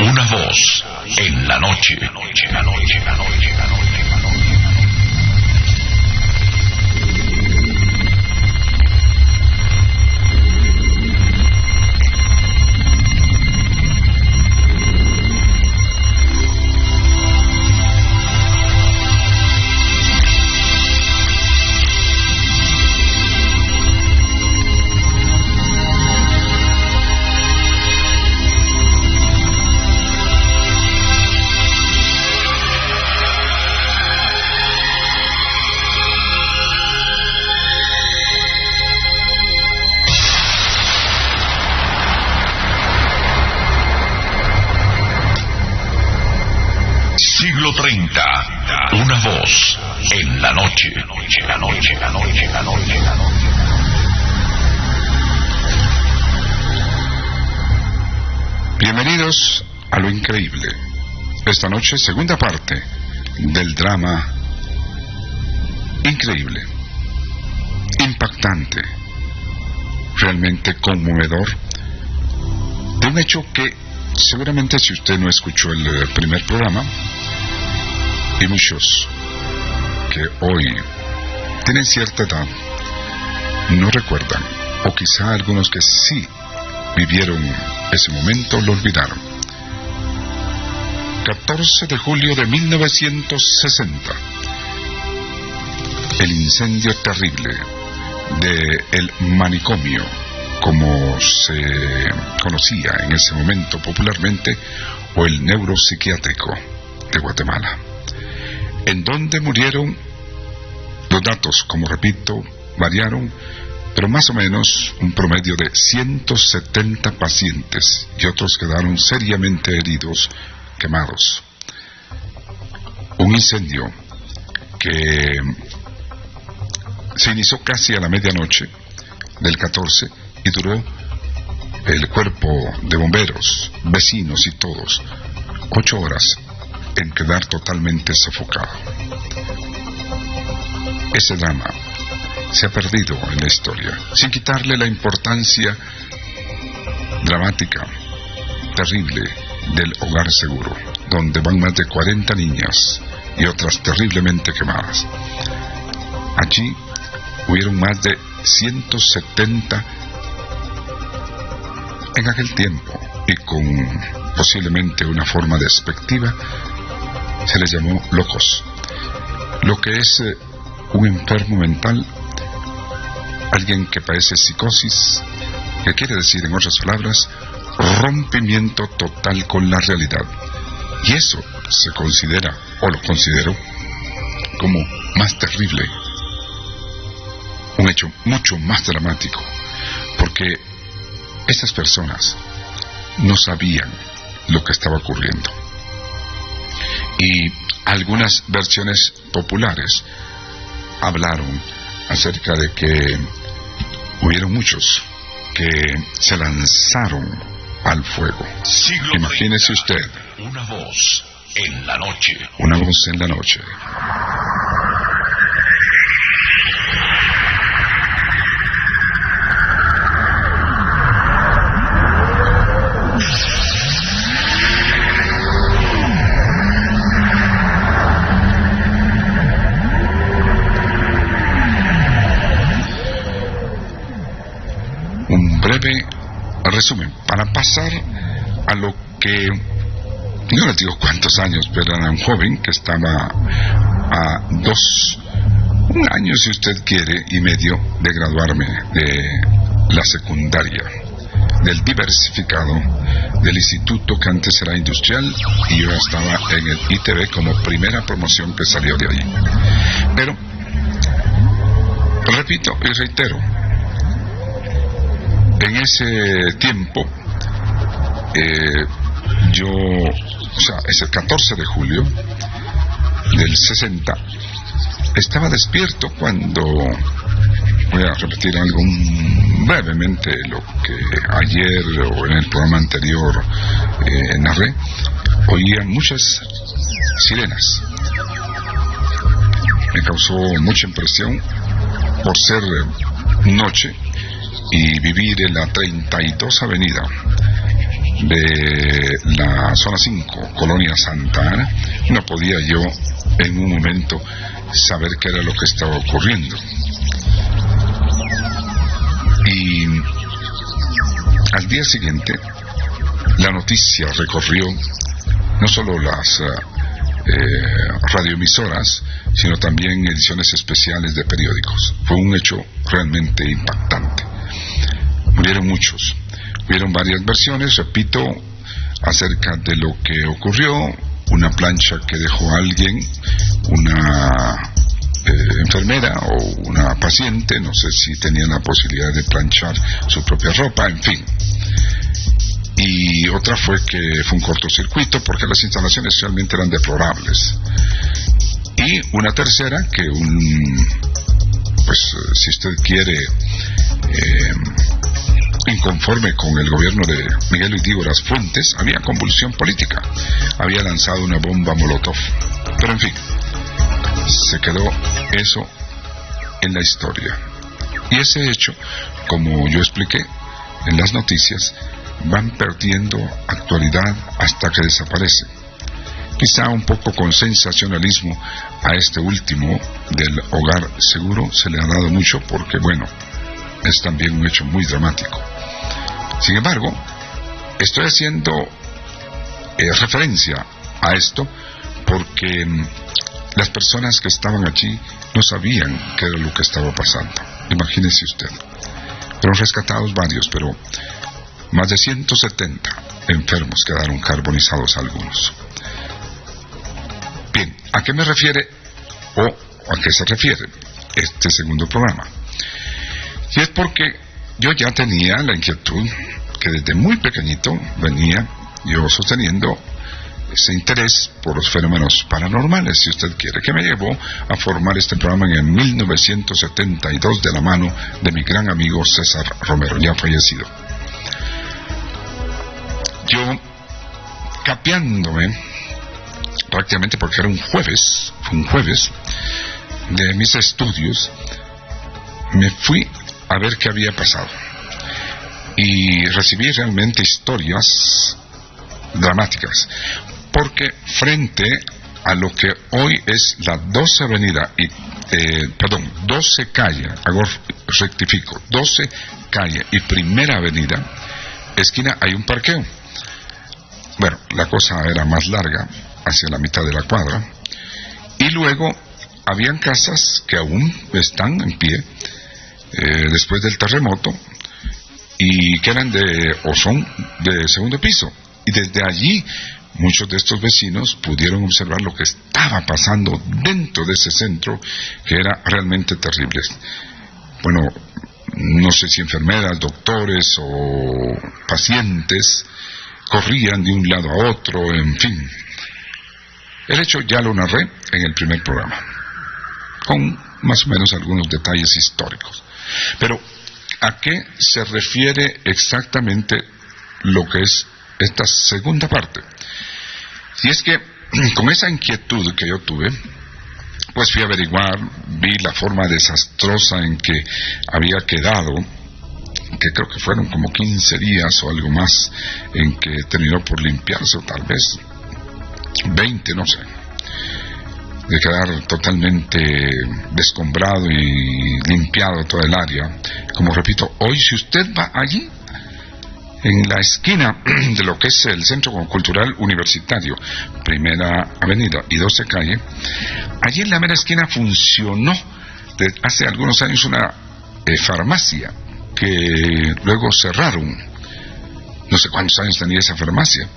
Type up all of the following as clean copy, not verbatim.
Una voz en la noche. Siglo 30. Una voz en la noche. Bienvenidos a lo increíble. Esta noche, segunda parte del drama increíble, impactante, realmente conmovedor, de un hecho que seguramente, si usted no escuchó el primer programa, y muchos que hoy tienen cierta edad no recuerdan, o quizá algunos que sí vivieron ese momento lo olvidaron. 14 de julio de 1960, el incendio terrible de el manicomio, como se conocía en ese momento popularmente, o el neuropsiquiátrico de Guatemala, en donde murieron, los datos, como repito, variaron, pero más o menos un promedio de 170 pacientes, y otros quedaron seriamente heridos, quemados. Un incendio que se inició casi a la medianoche del 14 y duró, el cuerpo de bomberos, vecinos y todos, 8 horas en quedar totalmente sofocado. Ese drama se ha perdido en la historia, sin quitarle la importancia dramática, terrible, del hogar seguro, donde van más de 40 niñas y otras terriblemente quemadas. Allí hubieron más de 170 en aquel tiempo, y con posiblemente una forma despectiva se les llamó locos, lo que es un enfermo mental, alguien que padece psicosis, que quiere decir, en otras palabras, rompimiento total con la realidad. Y eso se considera, o lo considero, como más terrible, un hecho mucho más dramático, porque estas personas no sabían lo que estaba ocurriendo. Y algunas versiones populares hablaron acerca de que hubieron muchos que se lanzaron al fuego. Imagínese usted. Una voz en la noche. Una voz en la noche. Un breve resumen para pasar a lo que, no les digo cuántos años, pero era un joven que estaba a un año, si usted quiere, y medio de graduarme de la secundaria, del diversificado, del instituto que antes era industrial, y yo estaba en el ITV como primera promoción que salió de ahí. Pero repito y reitero, en ese tiempo es el 14 de julio del 60, estaba despierto cuando, voy a repetir algo brevemente, lo que ayer o en el programa anterior narré, oía muchas sirenas. Me causó mucha impresión por ser noche y vivir en la 32 avenida de la zona 5, Colonia Santa Ana, no podía yo en un momento saber qué era lo que estaba ocurriendo. Y al día siguiente, la noticia recorrió no solo las radioemisoras, sino también ediciones especiales de periódicos. Fue un hecho realmente impactante. Murieron muchos. Hubieron varias versiones, repito, acerca de lo que ocurrió. Una plancha que dejó a alguien, una enfermera o una paciente, no sé si tenían la posibilidad de planchar su propia ropa, en fin. Y otra fue que fue un cortocircuito porque las instalaciones realmente eran deplorables. Y una tercera que si usted quiere, inconforme con el gobierno de Miguel Uidígoras Fuentes, había convulsión política, había lanzado una bomba molotov. Pero en fin, se quedó eso en la historia. Y ese hecho, como yo expliqué en las noticias, van perdiendo actualidad hasta que desaparecen. Quizá un poco con sensacionalismo a este último del hogar seguro se le ha dado mucho porque, bueno, es también un hecho muy dramático. Sin embargo, estoy haciendo referencia a esto porque las personas que estaban allí no sabían qué era lo que estaba pasando. Imagínese usted. Fueron rescatados varios, pero más de 170 enfermos quedaron carbonizados algunos. Bien, ¿a qué me refiere o a qué se refiere este segundo programa? Y es porque yo ya tenía la inquietud que desde muy pequeñito venía yo sosteniendo ese interés por los fenómenos paranormales, si usted quiere, que me llevó a formar este programa en 1972 de la mano de mi gran amigo César Romero, ya fallecido. Yo, capeándome, prácticamente porque era un jueves de mis estudios, me fui a ver qué había pasado. Y recibí realmente historias dramáticas, porque frente a lo que hoy es la 12 avenida, 12 calle, rectifico, 12 calle y primera avenida, esquina hay un parqueo. Bueno, la cosa era más larga, hacia la mitad de la cuadra, y luego habían casas que aún están en pie después del terremoto y que eran o son de segundo piso, y desde allí muchos de estos vecinos pudieron observar lo que estaba pasando dentro de ese centro, que era realmente terrible. Bueno, no sé si enfermeras, doctores o pacientes corrían de un lado a otro, en fin. El hecho ya lo narré en el primer programa, con más o menos algunos detalles históricos. Pero, ¿a qué se refiere exactamente lo que es esta segunda parte? Y es que, con esa inquietud que yo tuve, pues fui a averiguar, vi la forma desastrosa en que había quedado, que creo que fueron como 15 días o algo más, en que terminó por limpiarse, o tal vez 20, no sé, de quedar totalmente descombrado y limpiado toda el área. Como repito, hoy si usted va allí, en la esquina de lo que es el Centro Cultural Universitario, Primera Avenida y 12 Calle, allí en la mera esquina funcionó desde hace algunos años una farmacia que luego cerraron. No sé cuántos años tenía esa farmacia,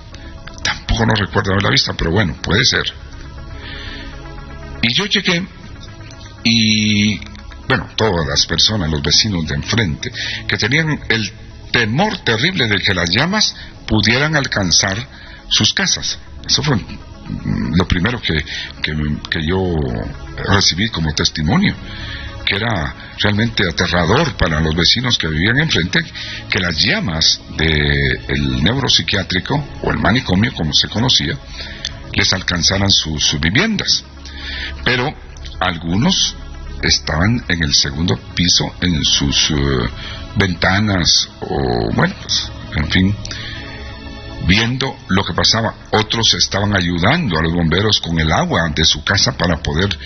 tampoco no recuerdo haberla vista, pero bueno, puede ser. Y yo llegué y, bueno, todas las personas, los vecinos de enfrente, que tenían el temor terrible de que las llamas pudieran alcanzar sus casas. Eso fue lo primero que yo recibí como testimonio, que era realmente aterrador para los vecinos que vivían enfrente, que las llamas del neuropsiquiátrico o el manicomio, como se conocía, les alcanzaran sus viviendas. Pero algunos estaban en el segundo piso, en sus ventanas, o bueno, pues, en fin, viendo lo que pasaba. Otros estaban ayudando a los bomberos con el agua de su casa para poder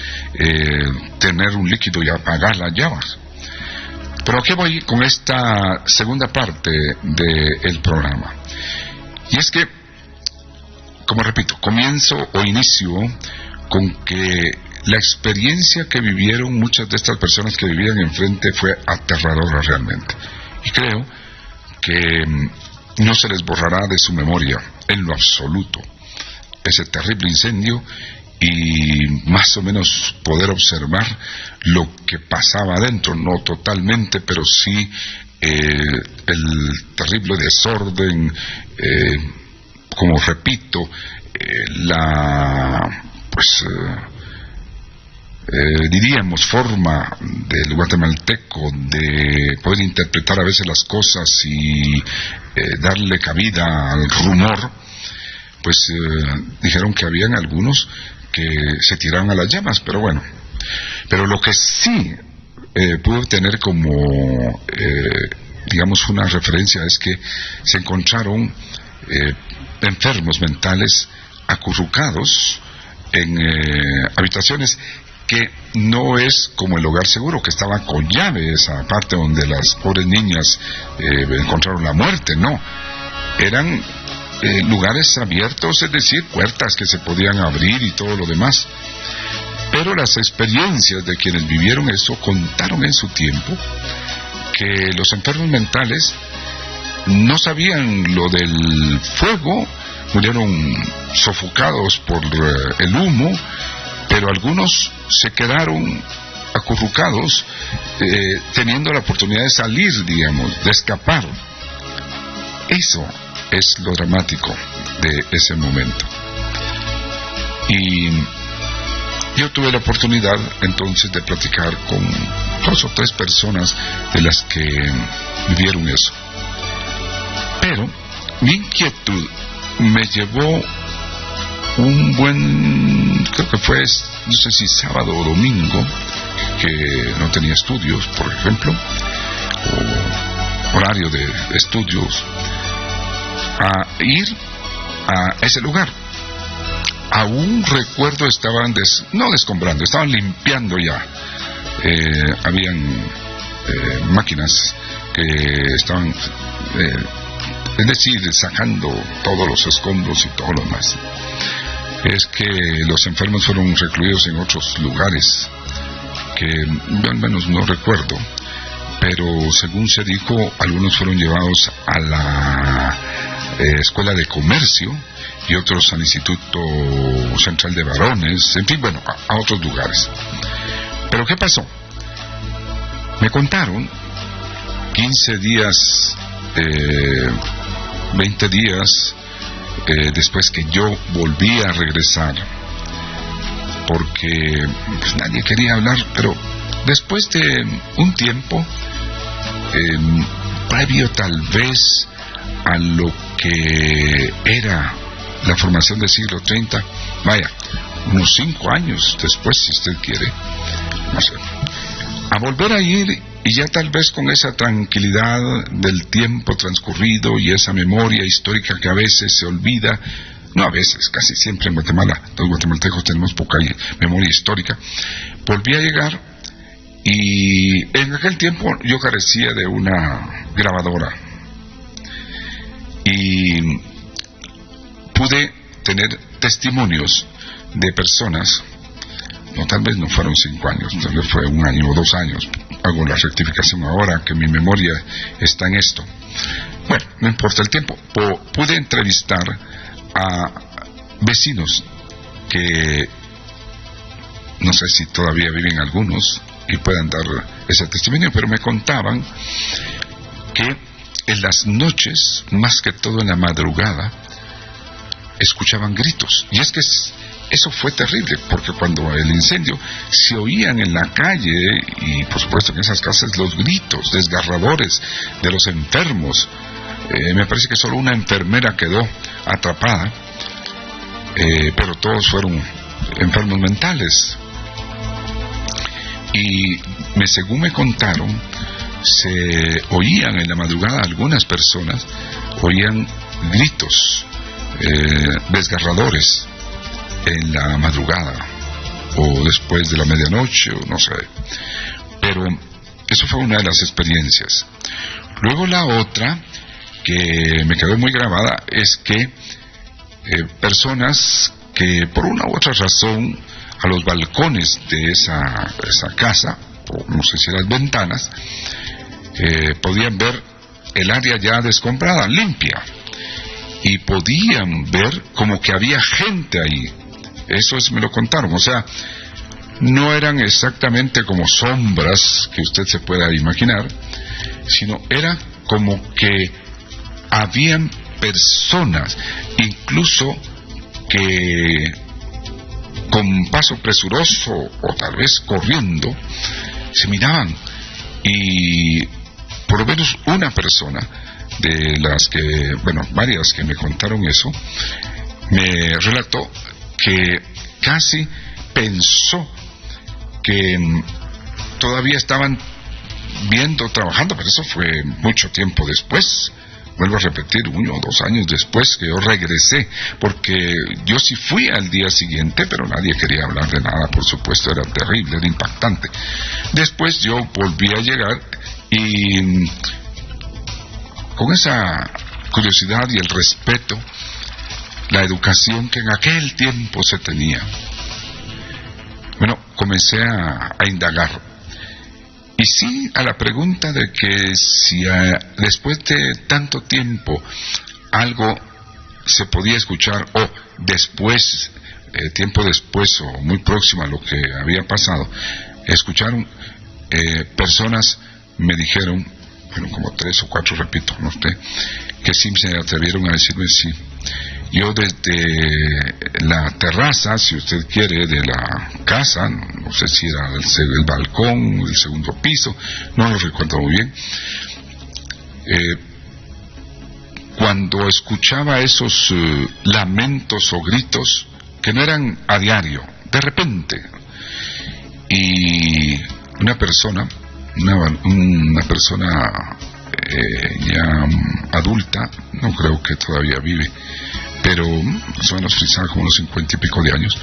tener un líquido y apagar las llamas. Pero aquí voy con esta segunda parte del programa. Y es que, como repito, inicio con que la experiencia que vivieron muchas de estas personas que vivían enfrente fue aterradora realmente. Y creo que no se les borrará de su memoria en lo absoluto ese terrible incendio, y más o menos poder observar lo que pasaba adentro, no totalmente, pero sí el terrible desorden, como repito, diríamos, forma del guatemalteco de poder interpretar a veces las cosas y darle cabida al rumor, pues dijeron que habían algunos que se tiraban a las llamas, pero bueno. Pero lo que sí pudo tener como, digamos, una referencia es que se encontraron enfermos mentales acurrucados en habitaciones que no es como el hogar seguro, que estaba con llave, esa parte donde las pobres niñas encontraron la muerte. No, eran lugares abiertos, es decir, puertas que se podían abrir y todo lo demás. Pero las experiencias de quienes vivieron eso contaron en su tiempo que los enfermos mentales no sabían lo del fuego, murieron sofocados por el humo, pero algunos se quedaron acurrucados, teniendo la oportunidad de salir, digamos, de escapar. Eso es lo dramático de ese momento. Y yo tuve la oportunidad entonces de platicar con 2 o 3 personas de las que vivieron eso. Pero mi inquietud me llevó un buen, creo que fue, no sé si sábado o domingo, que no tenía estudios, por ejemplo, o horario de estudios, a ir a ese lugar. Aún recuerdo, estaban no descombrando, estaban limpiando ya. Habían máquinas que estaban, es decir, sacando todos los escombros y todo lo demás. Es que los enfermos fueron recluidos en otros lugares que yo al menos no recuerdo, pero según se dijo, algunos fueron llevados a la Escuela de Comercio y otros al Instituto Central de Varones, en fin, bueno, a otros lugares. Pero ¿qué pasó? Me contaron 15 días, 20 días después que yo volví a regresar, porque pues nadie quería hablar, pero después de un tiempo, previo tal vez a lo que era la formación del siglo 30, vaya, unos 5 años después, si usted quiere, no sé, a volver a ir, y ya tal vez con esa tranquilidad del tiempo transcurrido y esa memoria histórica que a veces se olvida, no a veces, casi siempre en Guatemala, los guatemaltecos tenemos poca memoria histórica, volví a llegar, y en aquel tiempo yo carecía de una grabadora, y pude tener testimonios de personas, no, tal vez no fueron 5 años, tal vez fue 1 año o 2 años, hago la rectificación ahora que mi memoria está en esto. Bueno, no importa el tiempo, pude entrevistar a vecinos que no sé si todavía viven algunos y puedan dar ese testimonio, pero me contaban que en las noches, más que todo en la madrugada, escuchaban gritos. Y es que eso fue terrible, porque cuando el incendio se oían en la calle, y por supuesto en esas casas, los gritos desgarradores de los enfermos. Me parece que solo una enfermera quedó atrapada, pero todos fueron enfermos mentales. Y según me contaron, se oían en la madrugada, algunas personas oían gritos desgarradores en la madrugada o después de la medianoche, o no sé. Pero eso fue una de las experiencias. Luego la otra que me quedó muy grabada es que personas que por una u otra razón a los balcones de esa casa, o no sé si las ventanas, podían ver el área ya descombrada, limpia, y podían ver como que había gente ahí. Eso me lo contaron, o sea, no eran exactamente como sombras que usted se pueda imaginar, sino era como que habían personas, incluso que con paso presuroso o tal vez corriendo, se miraban, y por lo menos una persona de las que, bueno, varias que me contaron eso, me relató que casi pensó que todavía estaban viendo, trabajando, pero eso fue mucho tiempo después. Vuelvo a repetir, 1 o 2 años después que yo regresé, porque yo sí fui al día siguiente, pero nadie quería hablar de nada, por supuesto, era terrible, era impactante. Después yo volví a llegar y con esa curiosidad y el respeto, la educación que en aquel tiempo se tenía, bueno, comencé a indagar. Y sí, a la pregunta de que si después de tanto tiempo algo se podía escuchar, o después, tiempo después o muy próximo a lo que había pasado, escucharon, personas me dijeron, bueno, como 3 o 4, repito, no sé, que sí se atrevieron a decirme sí. Yo desde la terraza, si usted quiere, de la casa, no sé si era el balcón, el segundo piso, no lo recuerdo muy bien, cuando escuchaba esos lamentos o gritos que no eran a diario, de repente, y una persona ya adulta, no creo que todavía vive, pero más o menos quizá como unos 50 y pico de años,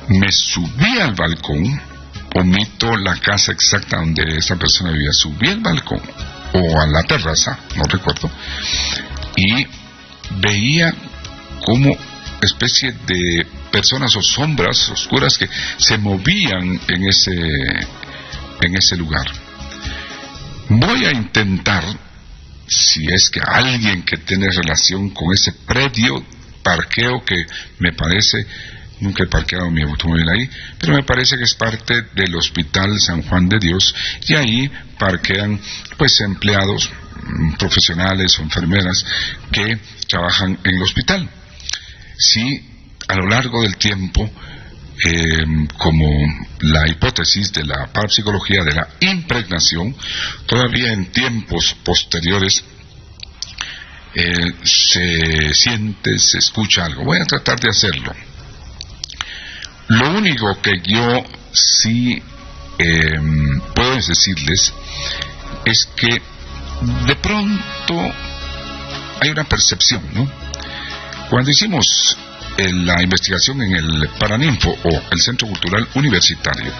me subí al balcón, omito la casa exacta donde esa persona vivía, subí al balcón o a la terraza, no recuerdo, y veía como especie de personas o sombras oscuras que se movían en ese lugar. Voy a intentar, si es que alguien que tiene relación con ese predio, parqueo que me parece, nunca he parqueado mi automóvil ahí, pero me parece que es parte del Hospital San Juan de Dios, y ahí parquean pues empleados profesionales o enfermeras que trabajan en el hospital. Si a lo largo del tiempo, como la hipótesis de la parapsicología de la impregnación, todavía en tiempos posteriores se siente, se escucha algo. Voy a tratar de hacerlo. Lo único que yo sí puedo decirles es que de pronto hay una percepción, ¿no? Cuando hicimos la investigación en el Paraninfo o el Centro Cultural Universitario,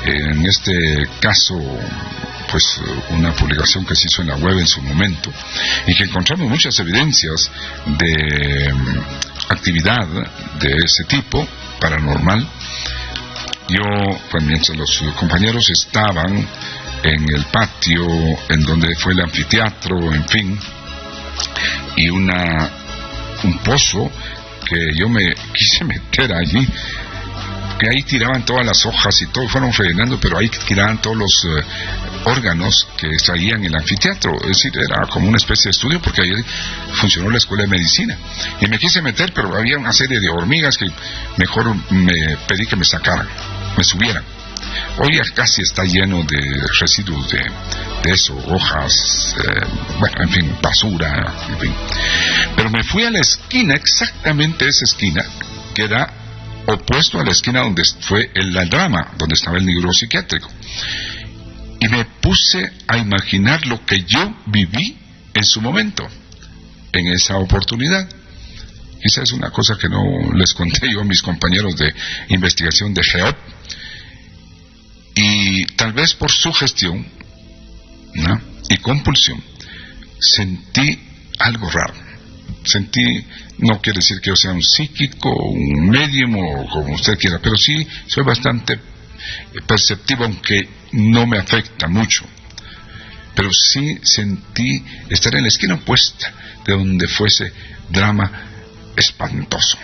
en este caso pues una publicación que se hizo en la web en su momento, y que encontramos muchas evidencias de actividad de ese tipo paranormal. Yo, pues mientras los compañeros estaban en el patio en donde fue el anfiteatro, en fin, y un pozo que yo me quise meter allí, que ahí tiraban todas las hojas y todo, fueron rellenando, pero ahí tiraban todos los órganos que extraían el anfiteatro, es decir, era como una especie de estudio, porque ahí funcionó la escuela de medicina, y me quise meter, pero había una serie de hormigas que mejor me pedí que me sacaran, me subieran. Hoy casi está lleno de residuos de eso, hojas, bueno, en fin, basura, en fin. Pero me fui a la esquina, exactamente esa esquina, que era opuesto a la esquina donde fue la drama, donde estaba el neuropsiquiátrico. Y me puse a imaginar lo que yo viví en su momento, en esa oportunidad. Quizás es una cosa que no les conté yo a mis compañeros de investigación de GEOP, y tal vez por sugestión, ¿no?, y compulsión, sentí algo raro. No quiere decir que yo sea un psíquico, un médium o como usted quiera, pero sí soy bastante perceptivo, aunque no me afecta mucho. Pero sí sentí estar en la esquina opuesta de donde fuese drama espantoso.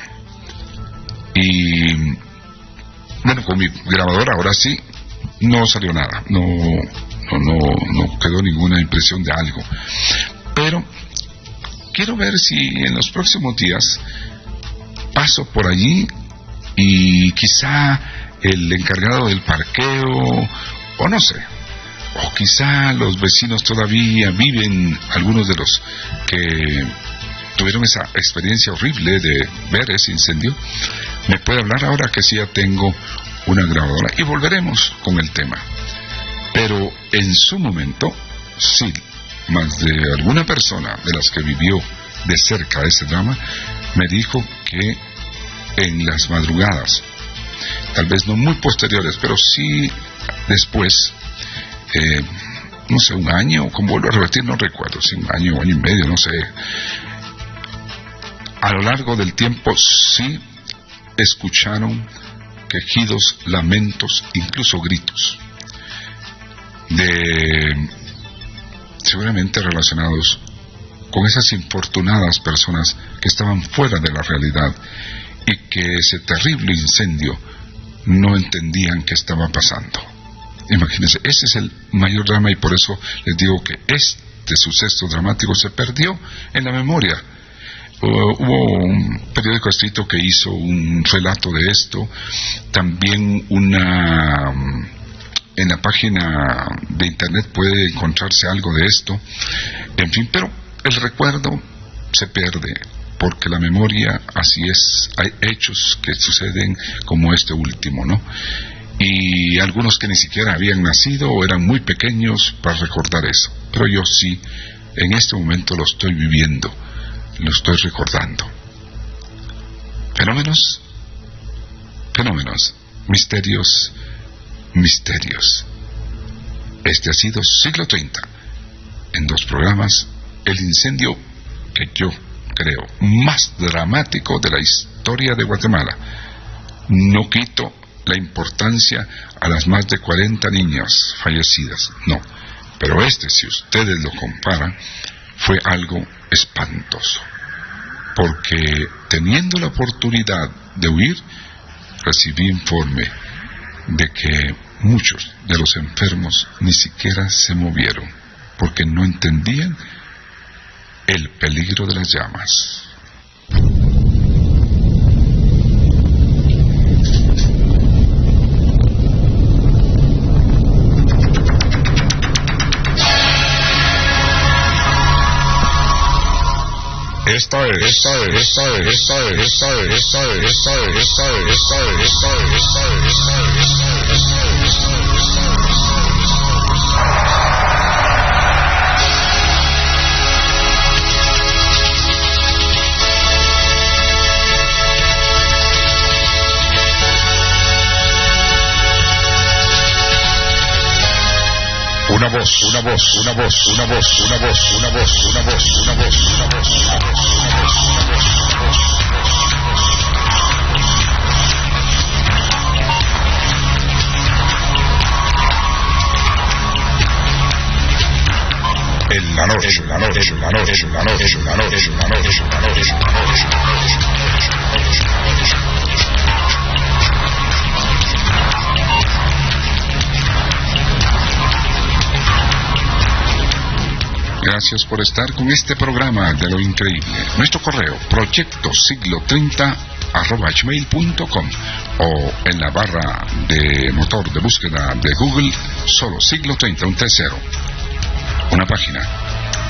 Y bueno, con mi grabadora ahora sí no salió nada, no quedó ninguna impresión de algo. Pero quiero ver si en los próximos días paso por allí y quizá el encargado del parqueo, o no sé, o quizá los vecinos todavía viven, algunos de los que tuvieron esa experiencia horrible de ver ese incendio, me puede hablar ahora que sí ya tengo una grabadora, y volveremos con el tema. Pero en su momento, sí, más de alguna persona de las que vivió de cerca ese drama me dijo que en las madrugadas, tal vez no muy posteriores, pero sí después, no sé, un año, como vuelvo a repetir, no recuerdo si un año y medio, no sé, a lo largo del tiempo sí escucharon quejidos, lamentos, incluso gritos, seguramente relacionados con esas infortunadas personas que estaban fuera de la realidad y que ese terrible incendio no entendían qué estaba pasando. Imagínense, ese es el mayor drama, y por eso les digo que este suceso dramático se perdió en la memoria. Hubo un periódico escrito que hizo un relato de esto, también en la página de internet puede encontrarse algo de esto, en fin, pero el recuerdo se pierde, porque la memoria, así es, hay hechos que suceden como este último, ¿no? Y algunos que ni siquiera habían nacido o eran muy pequeños para recordar eso, pero yo sí, en este momento lo estoy viviendo, lo estoy recordando. Fenómenos, misterios. Este ha sido Siglo 30, en 2 programas, el incendio que yo creo más dramático de la historia de Guatemala. No quito la importancia a las más de 40 niñas fallecidas, no, pero si ustedes lo comparan, fue algo espantoso, porque teniendo la oportunidad de huir, recibí informe de que muchos de los enfermos ni siquiera se movieron, porque no entendían el peligro de las llamas. Esta es una voz. En la noche. Gracias por estar con este programa de lo increíble. Nuestro correo, proyectosiglo30@gmail.com, o en la barra de motor de búsqueda de Google, solo Siglo 30, un T0. Una página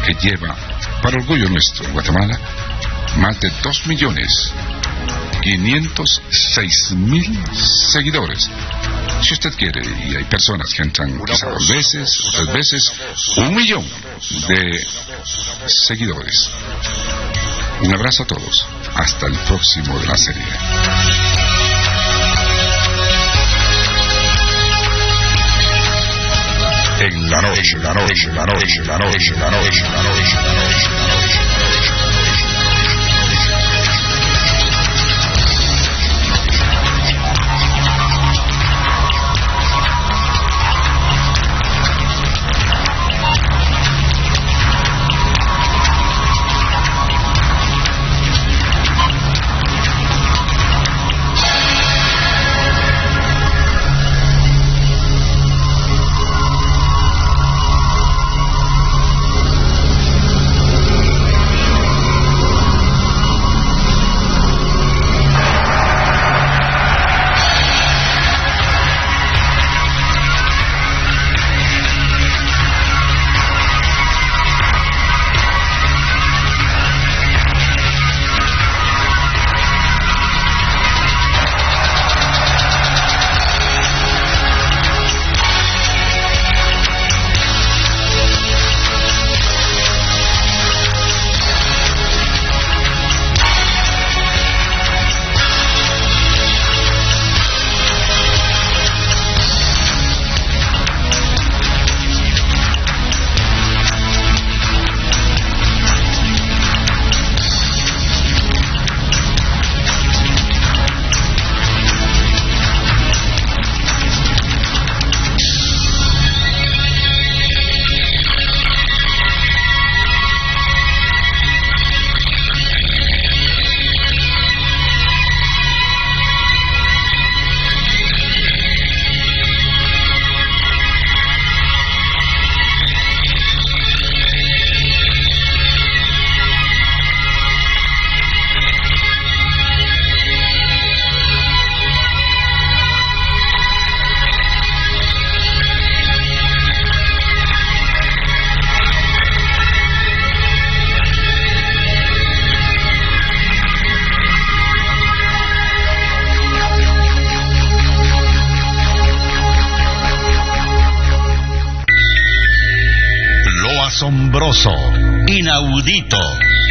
que lleva, para orgullo nuestro en Guatemala, más de 2.506.000 seguidores. Si usted quiere, y hay personas que entran quizá 2 veces, 3 veces, 1 millón de seguidores. Un abrazo a todos. Hasta el próximo de la serie. En la noche, la noche, la noche, la noche, la noche, la noche, la noche, la noche. Asombroso, inaudito,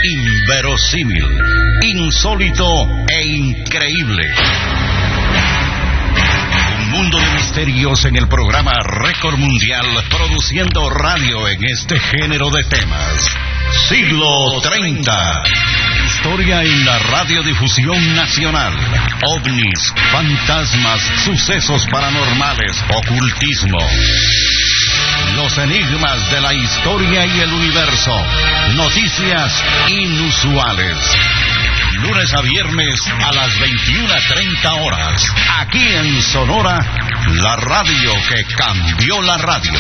inverosímil, insólito e increíble. Un mundo de misterios en el programa Récord Mundial, produciendo radio en este género de temas. Siglo 30. Historia en la radiodifusión nacional. OVNIs, fantasmas, sucesos paranormales, ocultismo. Los enigmas de la historia y el universo. Noticias inusuales. Lunes a viernes a las 21:30 horas. Aquí en Sonora, la radio que cambió la radio.